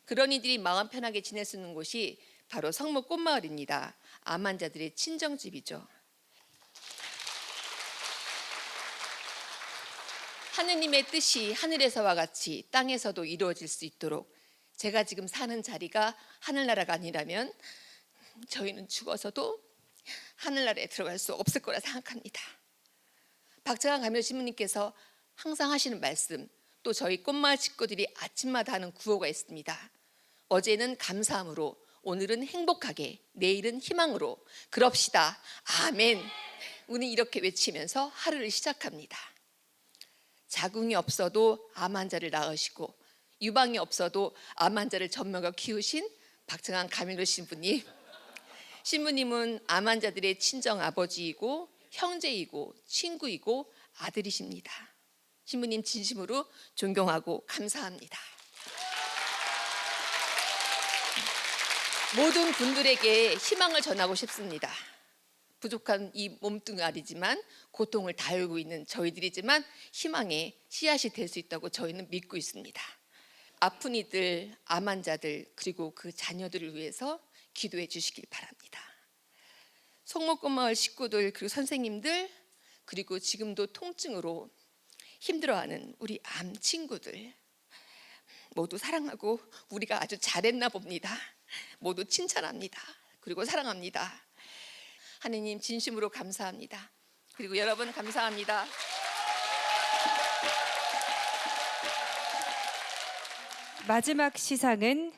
그런 이들이 마음 편하게 지낼 수 있는 곳이 바로 성모 꽃마을입니다. 암 환자들의 친정집이죠. 하느님의 뜻이 하늘에서와 같이 땅에서도 이루어질 수 있도록 제가 지금 사는 자리가 하늘나라가 아니라면 저희는 죽어서도 하늘나라에 들어갈 수 없을 거라 생각합니다. 박정환 감염 신부님께서 항상 하시는 말씀, 또 저희 꽃마을 식구들이 아침마다 하는 구호가 있습니다. 어제는 감사함으로, 오늘은 행복하게, 내일은 희망으로 그럽시다. 아멘. 우리는 이렇게 외치면서 하루를 시작합니다. 자궁이 없어도 암 환자를 낳으시고 유방이 없어도 암 환자를 젖먹여 키우신 박정환 감염 신부님. 신부님은 암 환자들의 친정 아버지이고 형제이고 친구이고 아들이십니다. 신부님 진심으로 존경하고 감사합니다. 모든 분들에게 희망을 전하고 싶습니다. 부족한 이 몸뚱아리지만 고통을 다루고 있는 저희들이지만 희망의 씨앗이 될 수 있다고 저희는 믿고 있습니다. 아픈 이들, 암 환자들 그리고 그 자녀들을 위해서 기도해 주시길 바랍니다. 성모꽃마을 식구들 그리고 선생님들 그리고 지금도 통증으로 힘들어하는 우리 암 친구들 모두 사랑하고 우리가 아주 잘했나 봅니다. 모두 칭찬합니다. 그리고 사랑합니다. 하느님 진심으로 감사합니다. 그리고 여러분 감사합니다. 마지막 시상은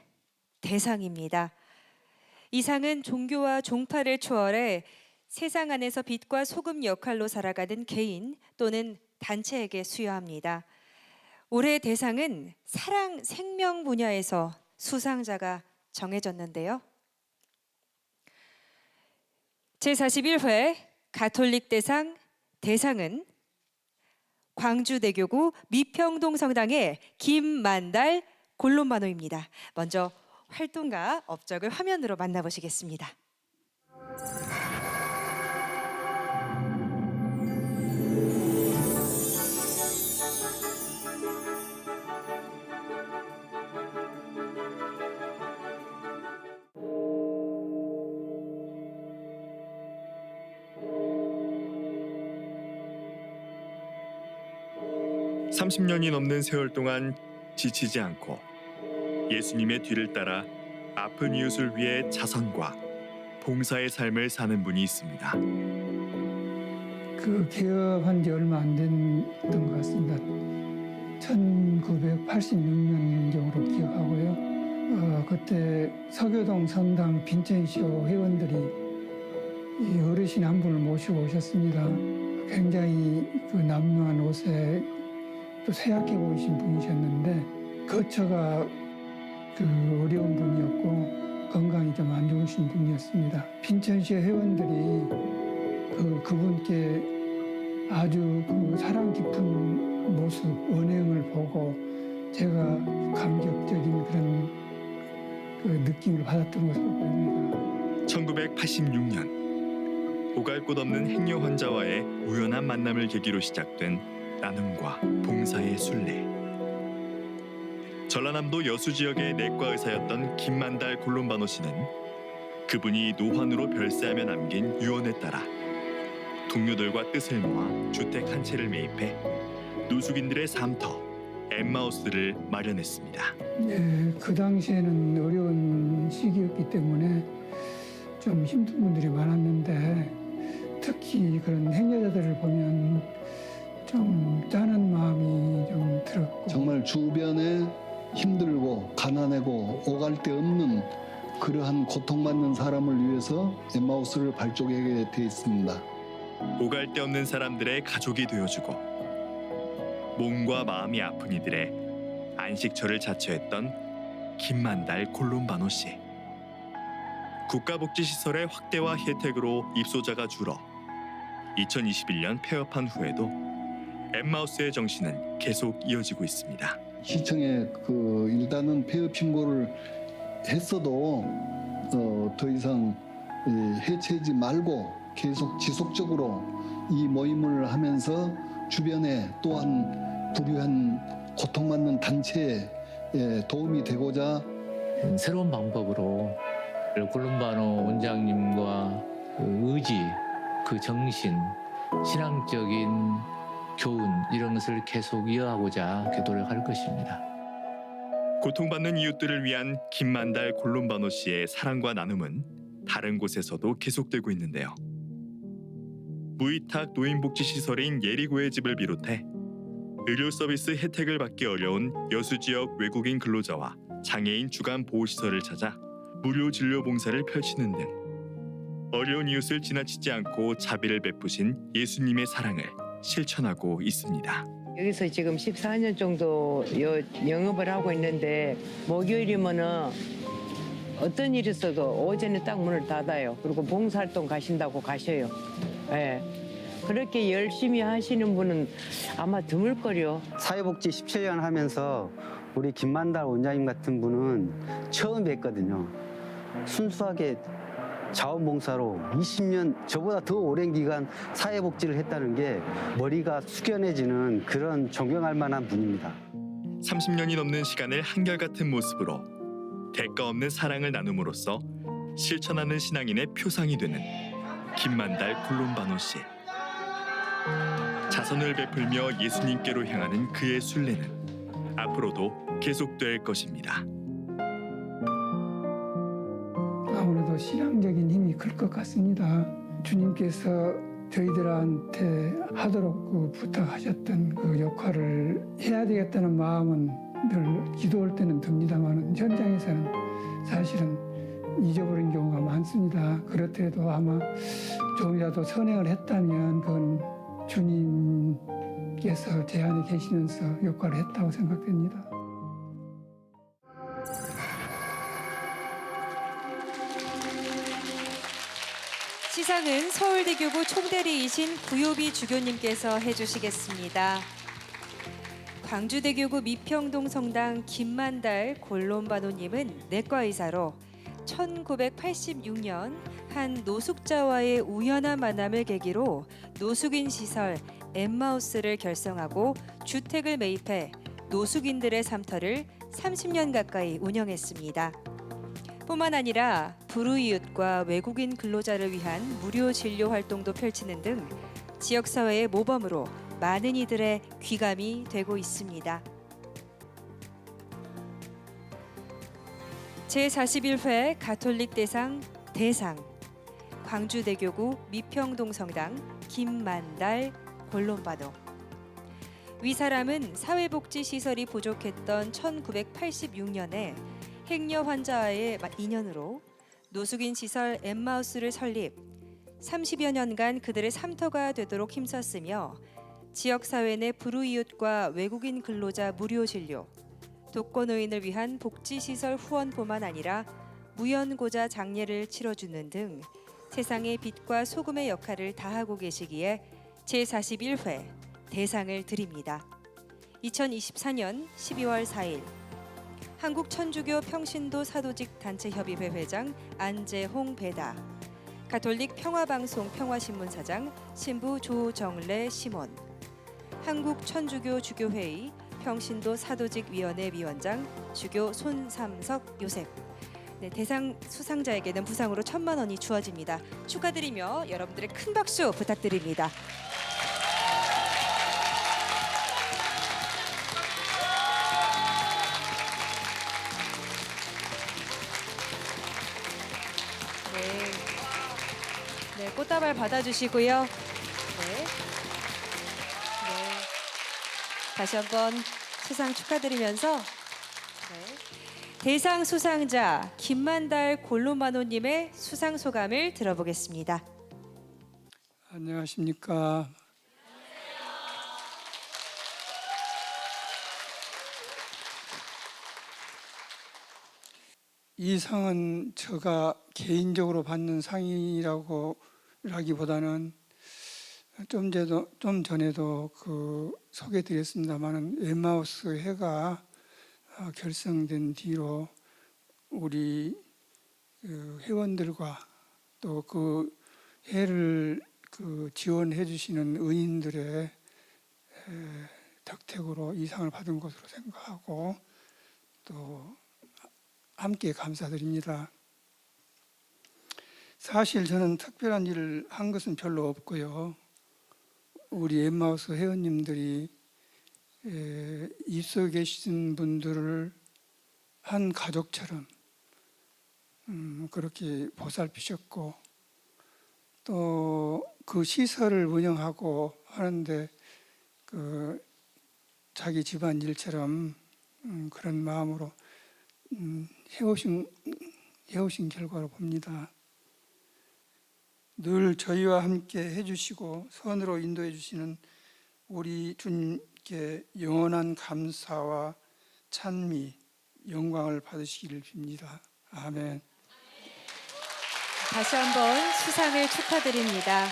대상입니다. 이 상은 종교와 종파를 초월해 세상 안에서 빛과 소금 역할로 살아가는 개인 또는 단체에게 수여합니다. 올해 대상은 사랑 생명 분야에서 수상자가 정해졌는데요. 제41회 가톨릭 대상은 광주대교구 미평동 성당의 김만달 골롬바노입니다. 먼저 활동가 업적을 화면으로 만나보시겠습니다. (30년이) 넘는 세월 동안 지치지 않고 예수님의 뒤를 따라 아픈 이웃을 위해 자선과 봉사의 삶을 사는 분이 있습니다. 그 개업한 지 얼마 안 됐던 것 같습니다. 1986년경으로 기억하고요. 그때 서교동 성당 빈첸쇼 회원들이 이 어르신 한 분을 모시고 오셨습니다. 굉장히 그 남루한 옷에 또 쇠약해 보이신 분이셨는데 거처가 그 어려운 분이었고 건강이 좀 안 좋으신 분이었습니다. 빈천시 회원들이 그분께 아주 그 사랑 깊은 모습, 언행을 보고 제가 감격적인 그런 그 느낌을 받았던 것으로 보입니다. 1986년 오갈 곳 없는 행여 환자와의 우연한 만남을 계기로 시작된 나눔과 봉사의 순례. 전라남도 여수 지역의 내과 의사였던 김만달 골롬바노 씨는 그분이 노환으로 별세하며 남긴 유언에 따라 동료들과 뜻을 모아 주택 한 채를 매입해 노숙인들의 삶터 엠마우스를 마련했습니다. 네, 그 당시에는 어려운 시기였기 때문에 좀 힘든 분들이 많았는데 특히 그런 행여자들을 보면 좀 짠한 마음이 좀 들었고 정말 주변에 힘들고 가난하고 오갈 데 없는 그러한 고통받는 사람을 위해서 엠마우스를 발족하게 돼 있습니다. 오갈 데 없는 사람들의 가족이 되어주고 몸과 마음이 아픈 이들의 안식처를 자처했던 김만달 골롬바노 씨. 국가복지시설의 확대와 혜택으로 입소자가 줄어 2021년 폐업한 후에도 엠마우스의 정신은 계속 이어지고 있습니다. 시청에 일단은 폐업 신고를 했어도 더 이상 해체하지 말고 계속 지속적으로 이 모임을 하면서 주변에 또한 불우한 고통받는 단체에 도움이 되고자 새로운 방법으로 콜롬바노 원장님과 그 의지, 그 정신, 신앙적인 교훈 이런 것을 계속 이어가고자 노력할 것입니다. 고통받는 이웃들을 위한 김만달 콜롬바노 씨의 사랑과 나눔은 다른 곳에서도 계속되고 있는데요. 무위탁 노인복지시설인 예리고의 집을 비롯해 의료 서비스 혜택을 받기 어려운 여수 지역 외국인 근로자와 장애인 주간 보호시설을 찾아 무료 진료 봉사를 펼치는 등 어려운 이웃을 지나치지 않고 자비를 베푸신 예수님의 사랑을 실천하고 있습니다. 여기서 지금 14년 정도 영업을 하고 있는데 목요일이면은 어떤 일이 있어도 오전에 딱 문을 닫아요. 그리고 봉사활동 가신다고 가셔요. 예. 그렇게 열심히 하시는 분은 아마 드물걸요. 사회복지 17년 하면서 우리 김만달 원장님 같은 분은 처음 뵀거든요. 순수하게 자원봉사로 20년, 저보다 더 오랜 기간 사회복지를 했다는 게 머리가 숙연해지는 그런 존경할 만한 분입니다. 30년이 넘는 시간을 한결같은 모습으로 대가 없는 사랑을 나눔으로써 실천하는 신앙인의 표상이 되는 김만달 콜롬바노 씨. 자선을 베풀며 예수님께로 향하는 그의 순례는 앞으로도 계속될 것입니다. 아무래도 신앙적인 힘이 클 것 같습니다. 주님께서 저희들한테 하도록 부탁하셨던 그 역할을 해야 되겠다는 마음은 늘 기도할 때는 듭니다만 현장에서는 사실은 잊어버린 경우가 많습니다. 그렇더라도 아마 조금이라도 선행을 했다면 그건 주님께서 제 안에 계시면서 역할을 했다고 생각됩니다. 시상은 서울대교구 총대리이신 구요비 주교님께서 해주시겠습니다. 광주대교구 미평동 성당 김만달 콜롬바노님은 내과의사로 1986년 한 노숙자와의 우연한 만남을 계기로 노숙인 시설 엠마우스를 결성하고 주택을 매입해 노숙인들의 삶터를 30년 가까이 운영했습니다. 뿐만 아니라 불우이웃과 외국인 근로자를 위한 무료 진료 활동도 펼치는 등 지역사회의 모범으로 많은 이들의 귀감이 되고 있습니다. 제41회 가톨릭 대상 광주대교구 미평동 성당 김만달 콜롬바노. 위 사람은 사회복지시설이 부족했던 1986년에 행여 환자와의 인연으로 노숙인 시설 엠마우스를 설립, 30여 년간 그들의 삶터가 되도록 힘썼으며 지역사회 내 불우이웃과 외국인 근로자 무료 진료, 독거노인을 위한 복지시설 후원뿐만 아니라 무연고자 장례를 치러주는 등 세상의 빛과 소금의 역할을 다하고 계시기에 제41회 대상을 드립니다. 2024년 12월 4일 한국천주교 평신도 사도직 단체협의회 회장 안재홍 배다, 가톨릭 평화방송 평화신문사장 신부 조정래 시몬, 한국천주교 주교회의 평신도 사도직위원회 위원장 주교 손삼석 요셉. 네, 대상 수상자에게는 부상으로 1,000만 원이 주어집니다. 축하드리며 여러분들의 큰 박수 부탁드립니다. 네, 꽃다발 받아주시고요. 네. 다시 한번 수상 축하드리면서 대상 수상자 김만달 콜롬바노님의 수상 소감을 들어보겠습니다. 안녕하십니까. 이 상은 제가 개인적으로 받는 상이라기보다는 좀 전에도 그 소개드렸습니다만은 엠마우스 회가 결성된 뒤로 우리 그 회원들과 또 그 회를 그 지원해 주시는 의인들의 덕택으로 이 상을 받은 것으로 생각하고 또 함께 감사드립니다. 사실 저는 특별한 일을 한 것은 별로 없고요. 우리 엠마우스 회원님들이 입소에 계신 분들을 한 가족처럼 그렇게 보살피셨고 또 그 시설을 운영하고 하는데 그 자기 집안 일처럼 그런 마음으로 해오신 결과로 봅니다. 늘 저희와 함께 해주시고 선으로 인도해 주시는 우리 주님께 영원한 감사와 찬미, 영광을 받으시기를 빕니다. 아멘. 다시 한번 수상을 축하드립니다.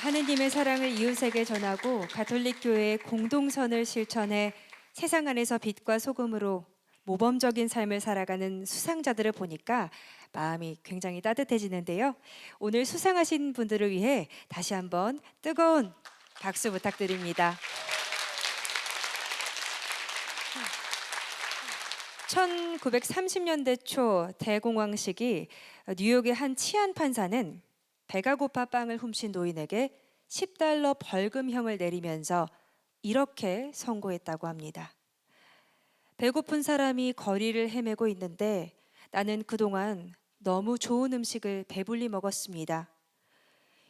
하느님의 사랑을 이웃에게 전하고 가톨릭 교회의 공동선을 실천해 세상 안에서 빛과 소금으로 모범적인 삶을 살아가는 수상자들을 보니까 마음이 굉장히 따뜻해지는데요. 오늘 수상하신 분들을 위해 다시 한번 뜨거운 박수 부탁드립니다. 1930년대 초 대공황 시기 뉴욕의 한 치안 판사는 배가 고파 빵을 훔친 노인에게 $10 벌금형을 내리면서 이렇게 선고했다고 합니다. 배고픈 사람이 거리를 헤매고 있는데 나는 그동안 너무 좋은 음식을 배불리 먹었습니다.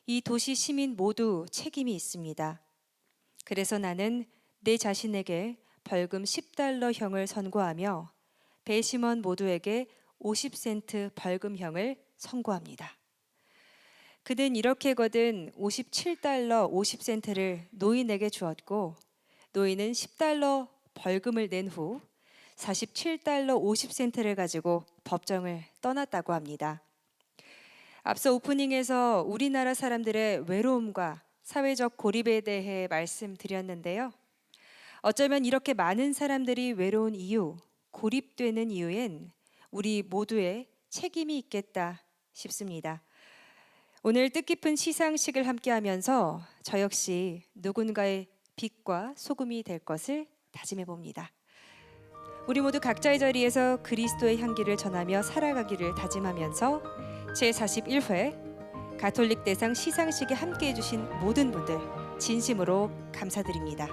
이 도시 시민 모두 책임이 있습니다. 그래서 나는 내 자신에게 벌금 $10형을 선고하며 배심원 모두에게 50센트 벌금형을 선고합니다. 그는 이렇게 거둔 $57 50센트를 노인에게 주었고 노인은 $10 벌금을 낸 후 $47 50센트를 가지고 법정을 떠났다고 합니다. 앞서 오프닝에서 우리나라 사람들의 외로움과 사회적 고립에 대해 말씀드렸는데요. 어쩌면 이렇게 많은 사람들이 외로운 이유, 고립되는 이유엔 우리 모두의 책임이 있겠다 싶습니다. 오늘 뜻깊은 시상식을 함께하면서 저 역시 누군가의 빛과 소금이 될 것을 다짐해 봅니다. 우리 모두 각자의 자리에서 그리스도의 향기를 전하며 살아가기를 다짐하면서 제41회 가톨릭 대상 시상식에 함께해 주신 모든 분들 진심으로 감사드립니다.